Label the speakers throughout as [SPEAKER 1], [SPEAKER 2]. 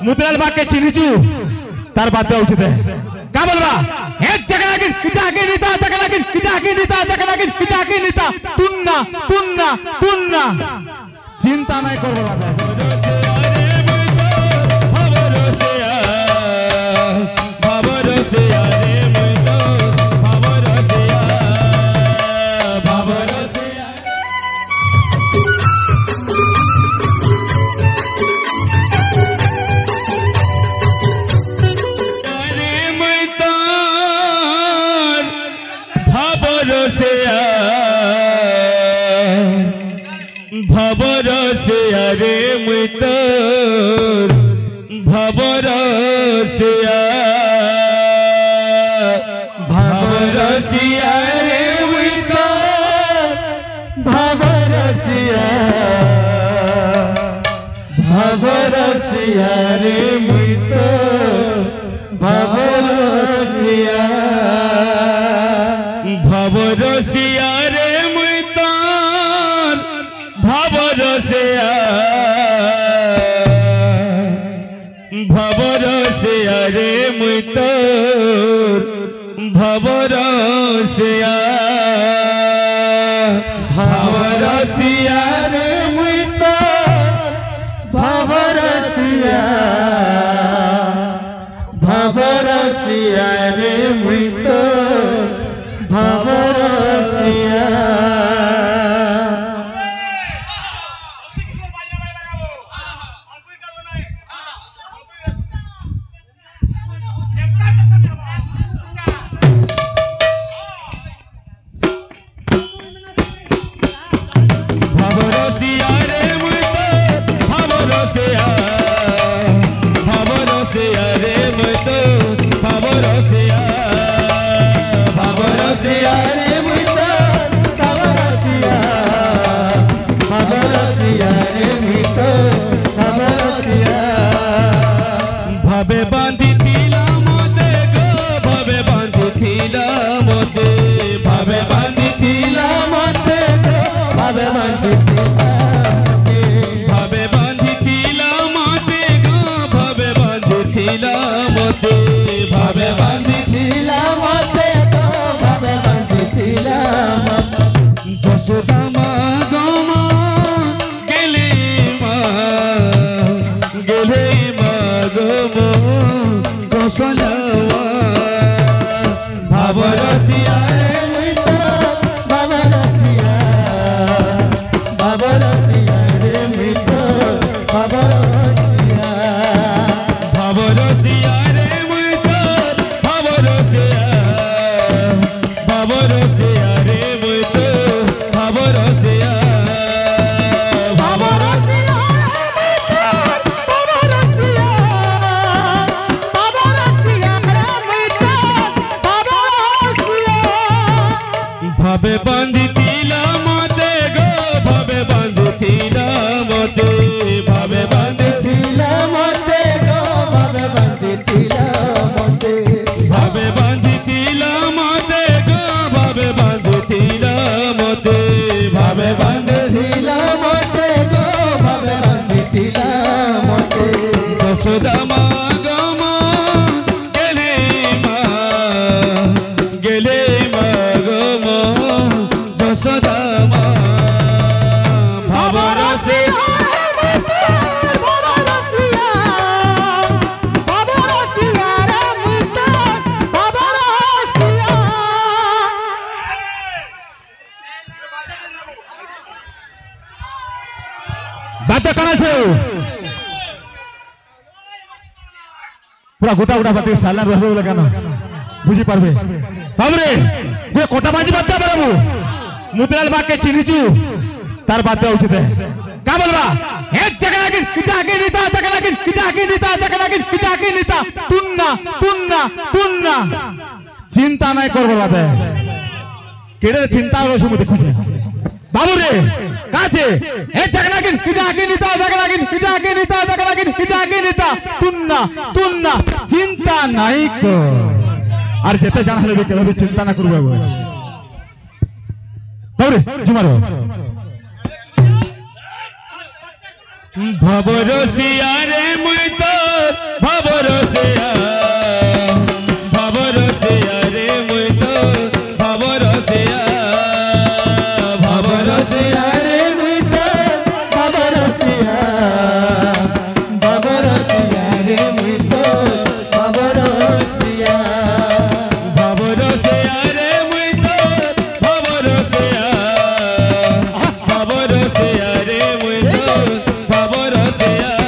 [SPEAKER 1] मुतलाल बाग के चिन्हिचु तार बात उचित है का बोलबा एक जगह के पिता के नेता जगह के पिता के नेता जगह के पिता के नेता तुन्ना तुन्ना तुन्ना चिंता नहीं करबा भवरसिया रे मुइतर भवरसिया भवरसिया रे मुइतर भवरसिया भवरसिया रे मुइतर भवरसिया भवरसिया रे भवरसिया भवरसिया रे मुइतर भवरसिया भवरसिया रे मुइतर भवरसिया भवरसिया रे मुइतर भवरसिया भवे बांधी थीला मोते गो भवे बांधी थीला मोते भवे बांधी थीला मोते गो भवे बांधी भवे बांधी थीला मोते गो भवे बांधी थीला मोते भवे बांधी थीला मोते गो भवे बांधी थीला मोते जसोदा मां गोमा गेले गोमा गोसलवा भवरसिया रे मुइतर भवरसिया भवरसिया रे मुइतर भवरसिया भवरसिया रे मुइतर भवरसिया भवरसिया रे मुइतर भवरसिया भवे बांधी थीला मोते गो भवे बांधी थीला मोते भवे बांधी थीला मोते गो भवे बांधी थीला मोते भवे बांधी थीला मोते गो भवे बांधी थीला मोते भवे बांधी थीला मोते गो भवे बांधी थीला मोते जसोदा मां गोमा गेले मां गोमा जसोदा मां भवरसिया भवरसिया भवरसिया रे मुइतर भवरसिया बात करा छे पूरा गोटा गोटा बात साला रहबे बोले केन बुझी पारबे बाबरे गुए कोटा बाजी बात बराबू मुतलाल बाग के चिन्हिचु तार बात उचित है का बोलबा एक जगह के पिता के नेता जगह के पिता के नेता जगह के पिता के नेता तुन्ना तुन्ना तुन्ना चिंता नहीं करबो बाते केरे चिंता हो छु देखु छे बाबू रे का छे एक जगह के पिता के नेता जगह के पिता के नेता जगह के पिता के नेता तुन्ना तुन्ना नहीं को আর যেতে জানা হলে কেউ भी চিন্তা না করবে তবে জুমারো ভবরসিয়া রে মুই তো ভবরসিয়া ভবরসিয়া রে মুই তো ভবরসিয়া ভবরসিয়া রে মুই তো ভবরসিয়া ভবরসিয়া রে মুই তো ভবরসিয়া ভবরসিয়া রে মুই তো ভবরসিয়া ভবরসিয়া রে মুই তো ভবরসিয়া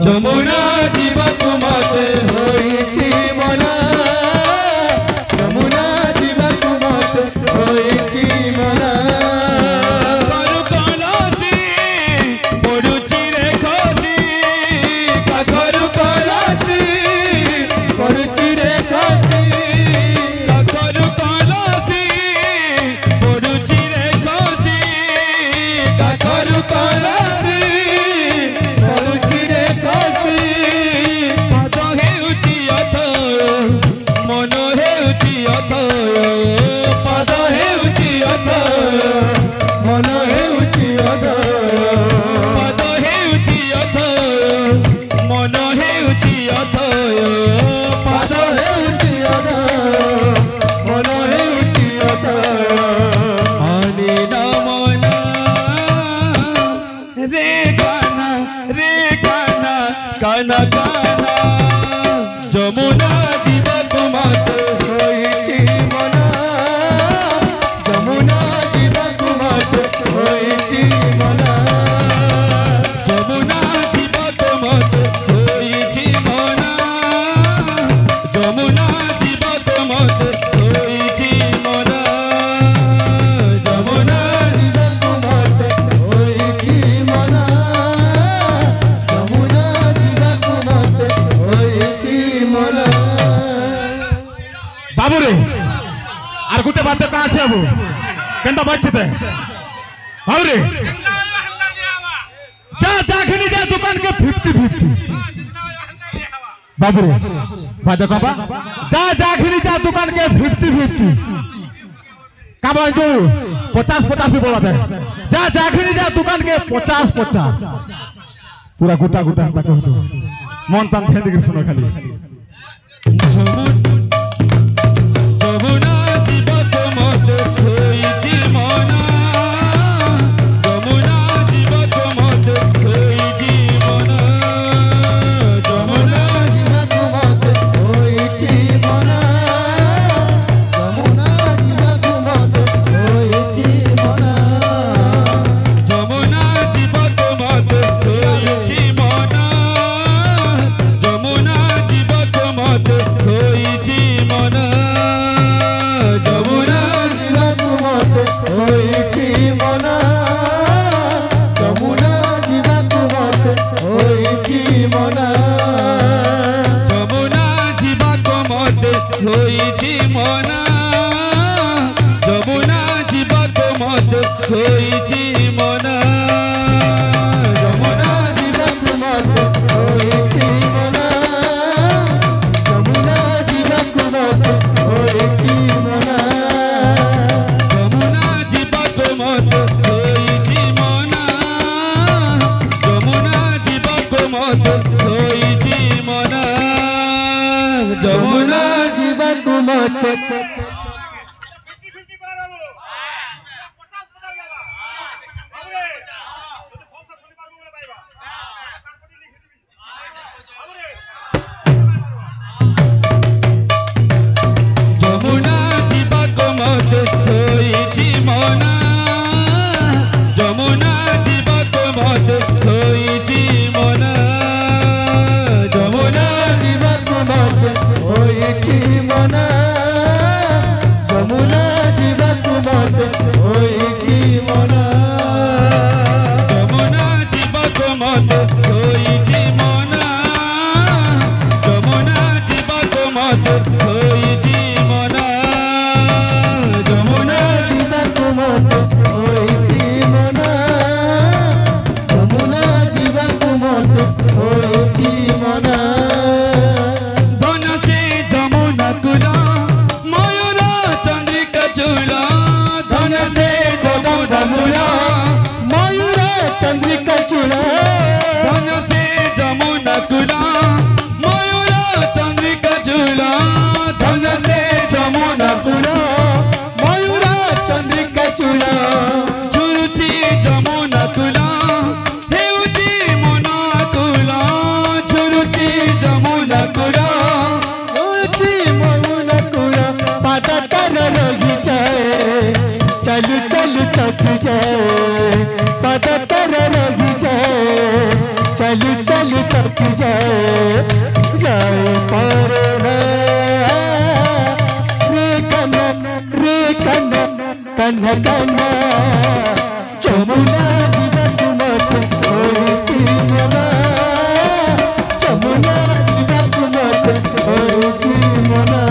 [SPEAKER 2] যমুনা জীবক মতে হইছি মনা যমুনা জীবক মতে হইছি মনা
[SPEAKER 1] কারু কলসি পড়ুছি রে খসি
[SPEAKER 2] কাকরু কলসি পড়ুছি রে খসি
[SPEAKER 1] কাকরু কলসি পড়ুছি রে খসি
[SPEAKER 2] কাকরু কলসি পড়ুছি রে খসি
[SPEAKER 1] পাদ হেউছি অথয় মন হেউছি অথয়
[SPEAKER 2] পদ হেউছি অথয় মন হেউছি অথয়
[SPEAKER 1] পাদ হেউছি অথয় মন হেউছি অথয়
[SPEAKER 2] পাদ হেউছি অথয় মন হেউছি অথয়
[SPEAKER 1] আনি নমনা রে কানা কানা কানা যমুনা জীবক মতে
[SPEAKER 2] হইছি মনা যমুনা জীবক মতে হইছি মনা
[SPEAKER 1] যমুনা জীবক মতে হইছি কেনটা বাঁচতে আরে যা যা খেলি যা দোকান কে 50-50 बाबू रे भाई देखो बा जा जा खिली जा दुकान के 50-50 का जो 50-50 भी बोला था जा जा खिली जा दुकान के 50-50 पूरा गुटा गुटा तक हो मन तन ध्यान देकर सुनो खाली
[SPEAKER 2] যমুনা জীবত মত হইছি মনা যমুনা জীবত মত হইছি মনা যমুনা জীবত মত হইছি মনা যমুনা জীবত মত হইছি মনা যমুনা জীবত মত হইছি মনা যমুনা জীবত মত হইছি মনা যমুনা জীবত মত হইছি মনা যমুনা জীবত মত হইছি মনা যমুনা জীবত মত হইছি মনা যমুনা জীবত মত হইছি মনা যমুনা জীবত মত হইছি মনা যমুনা জীবত মত হইছি মনা যমুনা জীবত মত হইছি মনা যমুনা জীবত মত হইছি মনা যমুনা জীবত মত যমুনা জীবত মত হইছি মনা যমুনা জীবত মত হইছি মনা যমুনা জীবত মত হইছি মনা যমুনা জীবত মত হইছি মনা যমুনা জীবত মত হইছি মনা যমুনা জীবত মত হইছি মনা যমুনা জীবত মত হইছি মনা যমুনা জীবত মত হইছি মনা ধনসে যমুনা কুলা ময়ূর চন্দ্রিকা চূড়া ধনসে যমুনা কুলা ময়ূর চন্দ্রিকা চূড়া ধনসে যমুনা কুলা ময়ূর চন্দ্রিকা চূড়া ধনসে যমুনা কুলা ময়ূর চন্দ্রিকা চূড়া ঝুলুছি যমুনা কুলা হেউছি মনা কুলা ঝুলুছি যমুনা কুলা হেউছি মনা কুলা পাদ তন রহি যায় চলু চলু তক যায় পাদ তন রহি যায় চলু চলু তক যায় যায় পার রে কনক কনক যমুনা জীবত মত হইছি মনা যমুনা জীবত মত হইছি মনা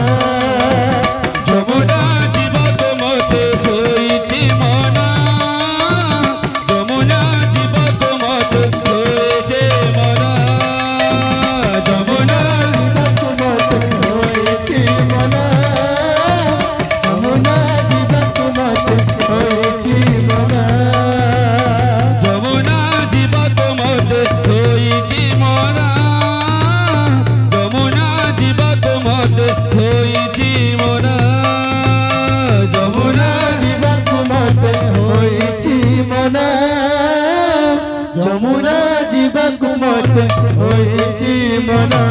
[SPEAKER 2] যমুনা জীবত মত হইছি মনা যমুনা জীবত মত হইছি মনা যমুনা জীবত মত হইছি মনা যমুনা জীবত মত হইছি মনা যমুনা জীবত মত হইছি মনা যমুনা জীবত মত হইছি মনা যমুনা জীবত মত হইছি মনা যমুনা জীবত মত হইছি মনা